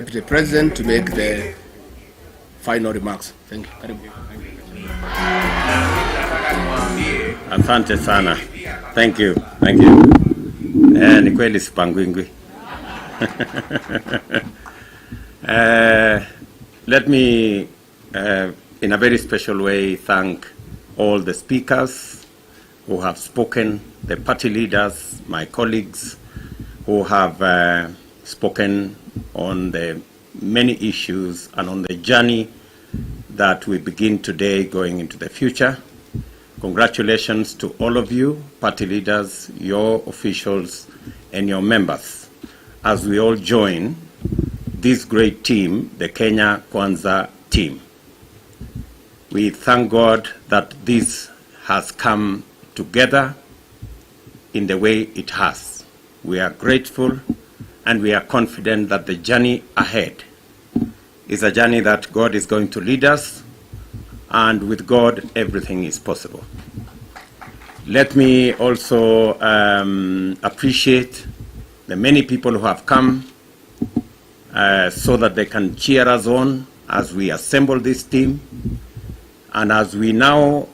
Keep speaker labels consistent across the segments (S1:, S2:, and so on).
S1: Deputy President to make the final remarks. Thank you.
S2: Asante sana. Thank you. Thank you. Ni kweli sipangwingwi. Let me, in a very special way, thank all the speakers who have spoken, the party leaders, my colleagues who have spoken on the many issues and on the journey that we begin today going into the future. Congratulations to all of you, party leaders, your officials, and your members, as we all join this great team, the Kenya Kwanza team. We thank God that this has come together in the way it has. We are grateful and we are confident that the journey ahead is a journey that God is going to lead us, and with God, everything is possible. Let me also appreciate the many people who have come so that they can cheer us on as we assemble this team. And as we now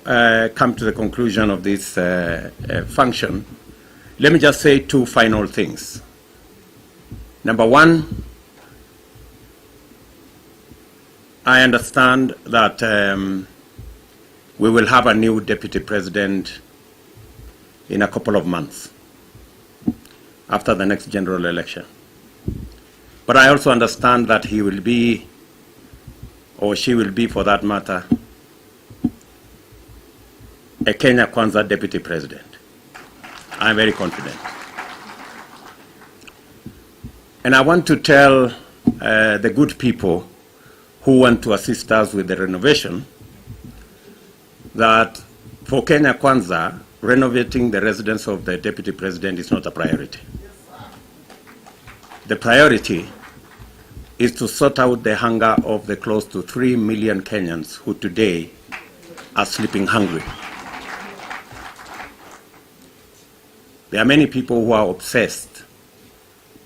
S2: come to the conclusion of this function, let me just say two final things. Number one, I understand that we will have a new deputy president in a couple of months after the next general election. But I also understand that he will be, or she will be for that matter, a Kenya Kwanza deputy president. I'm very confident. And I want to tell the good people who want to assist us with the renovation that for Kenya Kwanza, renovating the residence of the deputy president is not a priority. The priority is to sort out the hunger of the close to 3 million Kenyans who today are sleeping hungry. There are many people who are obsessed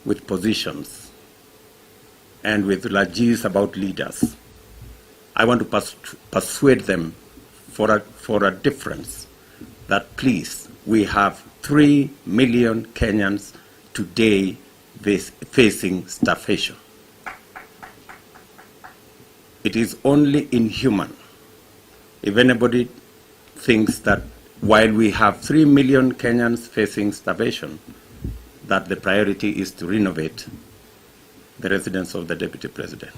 S2: with positions and with largesse about leaders. I want to persuade them for a difference that please, we have 3 million Kenyans today facing starvation. It is only inhuman if anybody thinks that while we have 3 million Kenyans facing starvation, that the priority is to renovate the residence of the deputy president.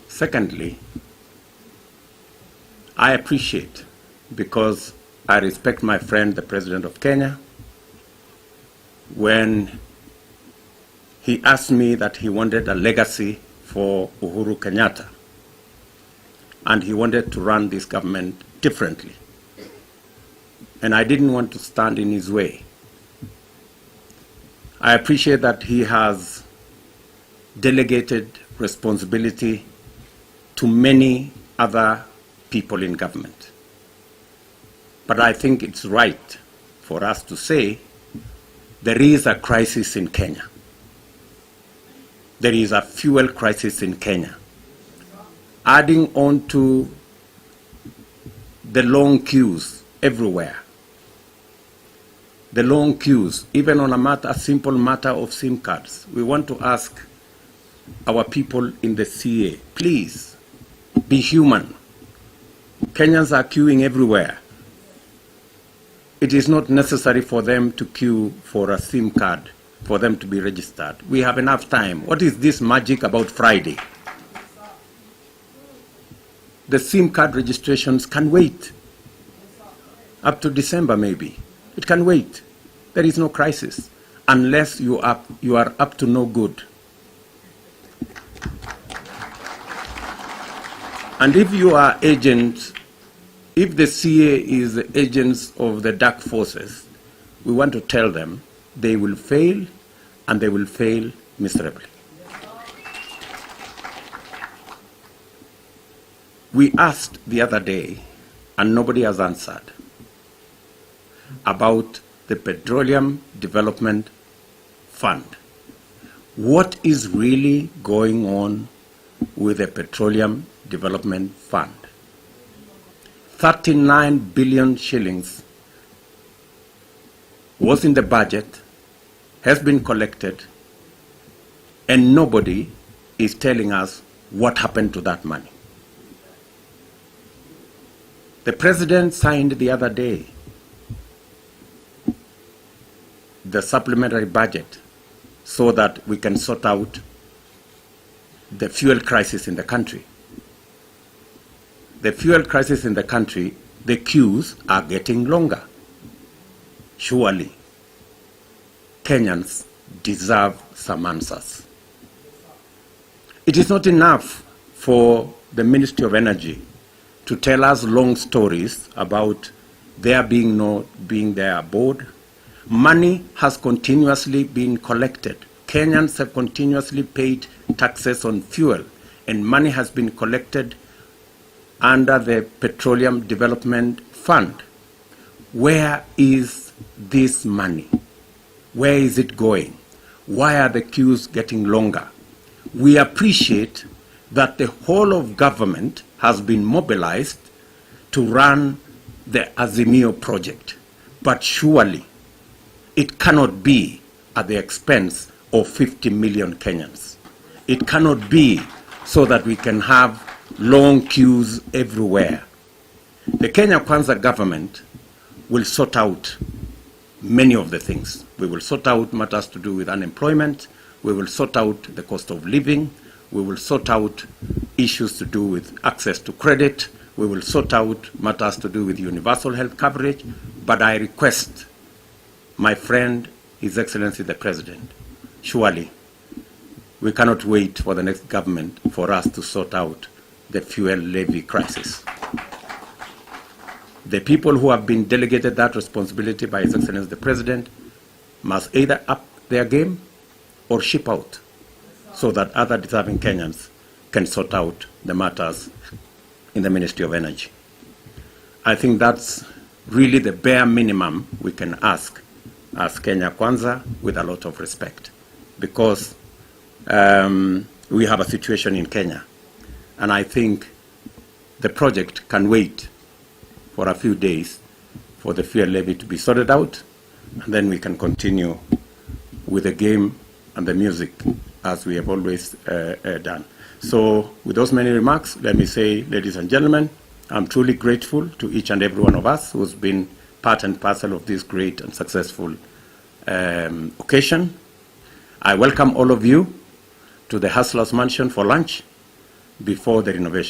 S2: Secondly, I appreciate, because I respect my friend, the President of Kenya, when he asked me that he wanted a legacy for Uhuru Kenyatta, and he wanted to run this government differently. And I didn't want to stand in his way. I appreciate that he has delegated responsibility to many other people in government. But I think it's right for us to say there is a crisis in Kenya. There is a fuel crisis in Kenya. Adding on to the long queues everywhere. The long queues, even on a simple matter of SIM cards. We want to ask our people in the CA, please, be human. Kenyans are queuing everywhere. It is not necessary for them to queue for a SIM card, for them to be registered. We have enough time. What is this magic about Friday? The SIM card registrations can wait. Up to December maybe. It can wait. There is no crisis unless you are up to no good. And if you are agents, if the CA is agents of the dark forces, we want to tell them they will fail, and they will fail miserably. We asked the other day, and nobody has answered, about the Petroleum Development Fund. what is really going on with the Petroleum Development Fund. 39 billion shillings was in the budget, has been collected, and nobody is telling us what happened to that money. The president signed the other day the supplementary budget so that we can sort out the fuel crisis in the country. The fuel crisis in the country, the queues are getting longer. Surely, Kenyans deserve some answers. It is not enough for the Ministry of Energy to tell us long stories about there being no being there aboard. Money has continuously been collected. Kenyans have continuously paid taxes on fuel, and money has been collected under the Petroleum Development Fund. Where is this money? Where is it going? Why are the queues getting longer? We appreciate that the whole of government has been mobilized to run the Azimio project, but surely it cannot be at the expense of 50 million Kenyans. It cannot be so that we can have long queues everywhere. The Kenya Kwanza government will sort out many of the things. We will sort out matters to do with unemployment. We will sort out the cost of living. We will sort out issues to do with access to credit. We will sort out matters to do with universal health coverage. But I request my friend, His Excellency the President, surely we cannot wait for the next government for us to sort out the fuel levy crisis. The people who have been delegated that responsibility by His Excellency the President must either up their game or ship out so that other deserving Kenyans can sort out the matters in the Ministry of Energy. I think that's really the bare minimum we can ask as Kenya Kwanza with a lot of respect, because we have a situation in Kenya, and I think the project can wait for a few days for the fuel levy to be sorted out, and then we can continue with the game and the music as we have always done. So with those many remarks, let me say, ladies and gentlemen, I'm truly grateful to each and every one of us who's been part and parcel of this great and successful occasion. I welcome all of you to the Hustlers Mansion for lunch before the renovation.